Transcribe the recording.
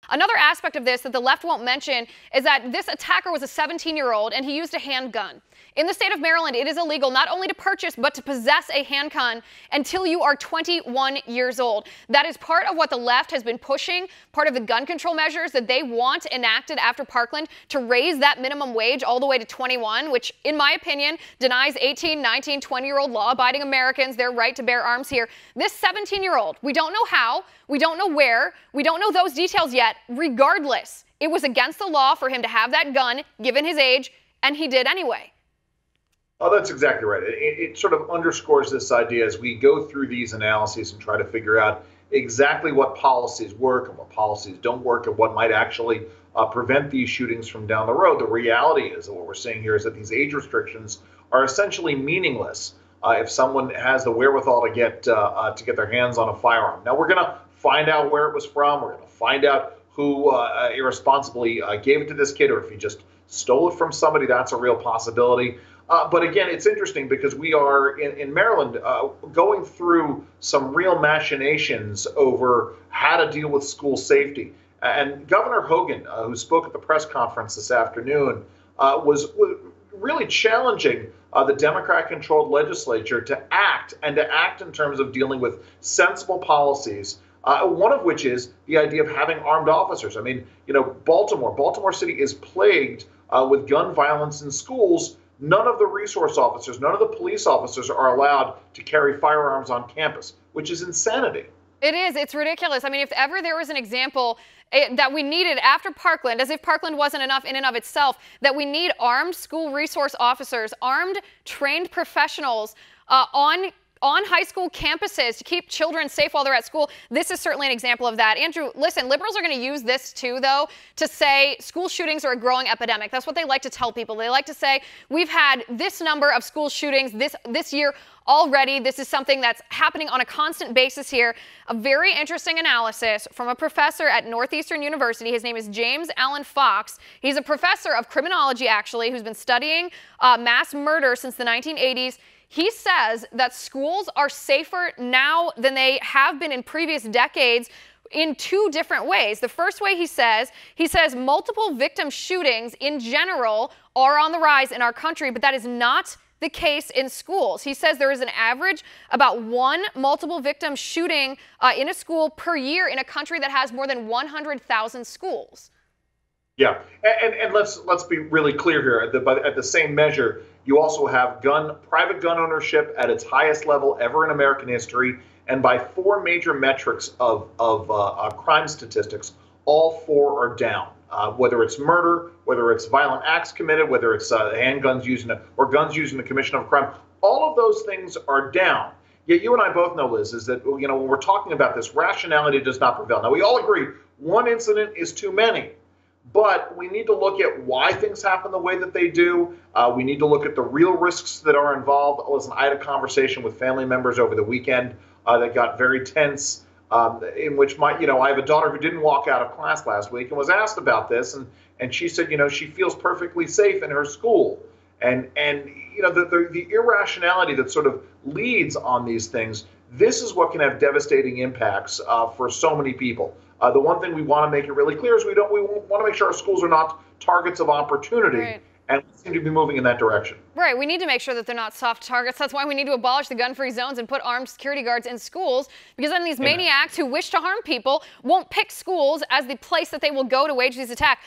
Another aspect of this that the left won't mention is that this attacker was a 17-year-old and he used a handgun. In the state of Maryland, it is illegal not only to purchase but to possess a handgun until you are 21 years old. That is part of what the left has been pushing, part of the gun control measures that they want enacted after Parkland to raise that minimum wage all the way to 21, which, in my opinion, denies 18, 19, 20-year-old law-abiding Americans their right to bear arms here. This 17-year-old, we don't know how, we don't know where, we don't know those details yet. Regardless, it was against the law for him to have that gun, given his age, and he did anyway. Oh, that's exactly right. It sort of underscores this idea as we go through these analyses and try to figure out exactly what policies work and what policies don't work and what might actually prevent these shootings from down the road. The reality is that what we're seeing here is that these age restrictions are essentially meaningless if someone has the wherewithal to get their hands on a firearm. Now, we're going to find out where it was from. We're going to find out who irresponsibly gave it to this kid, or if he just stole it from somebody. That's a real possibility. But again, it's interesting because we are in Maryland going through some real machinations over how to deal with school safety. And Governor Hogan, who spoke at the press conference this afternoon, was really challenging the Democrat-controlled legislature to act in terms of dealing with sensible policies. One of which is the idea of having armed officers. I mean, Baltimore City is plagued with gun violence in schools. None of the resource officers, none of the police officers are allowed to carry firearms on campus, which is insanity. It is. It's ridiculous. I mean, if ever there was an example that we needed after Parkland, as if Parkland wasn't enough in and of itself, that we need armed school resource officers, armed, trained professionals on high school campuses to keep children safe while they're at school. This is certainly an example of that. Andrew, listen, liberals are going to use this too, though, to say school shootings are a growing epidemic. That's what they like to tell people. They like to say, we've had this number of school shootings this year already. This is something that's happening on a constant basis here. A very interesting analysis from a professor at Northeastern University. His name is James Allen Fox. He's a professor of criminology, actually, who's been studying mass murder since the 1980s. He says that schools are safer now than they have been in previous decades in two different ways. The first way he says multiple victim shootings in general are on the rise in our country, but that is not the case in schools. He says there is an average about one multiple victim shooting in a school per year in a country that has more than 100,000 schools. Yeah, and let's be really clear here. But at the same measure, you also have private gun ownership at its highest level ever in American history, and by four major metrics of crime statistics, all four are down. Whether it's murder, whether it's violent acts committed, whether it's handguns used or guns used in the commission of a crime, all of those things are down. Yet you and I both know, Liz, is that when we're talking about this, rationality does not prevail. Now we all agree one incident is too many. But we need to look at why things happen the way that they do. We need to look at the real risks that are involved. Listen, I had a conversation with family members over the weekend that got very tense, in which I have a daughter who didn't walk out of class last week and was asked about this, and she said, she feels perfectly safe in her school. And the irrationality that sort of leads on these things, this is what can have devastating impacts for so many people. The one thing we want to make it really clear is we want to make sure our schools are not targets of opportunity. Right. And we seem to be moving in that direction. Right. We need to make sure that they're not soft targets. That's why we need to abolish the gun-free zones and put armed security guards in schools, because then these maniacs who wish to harm people won't pick schools as the place that they will go to wage these attacks.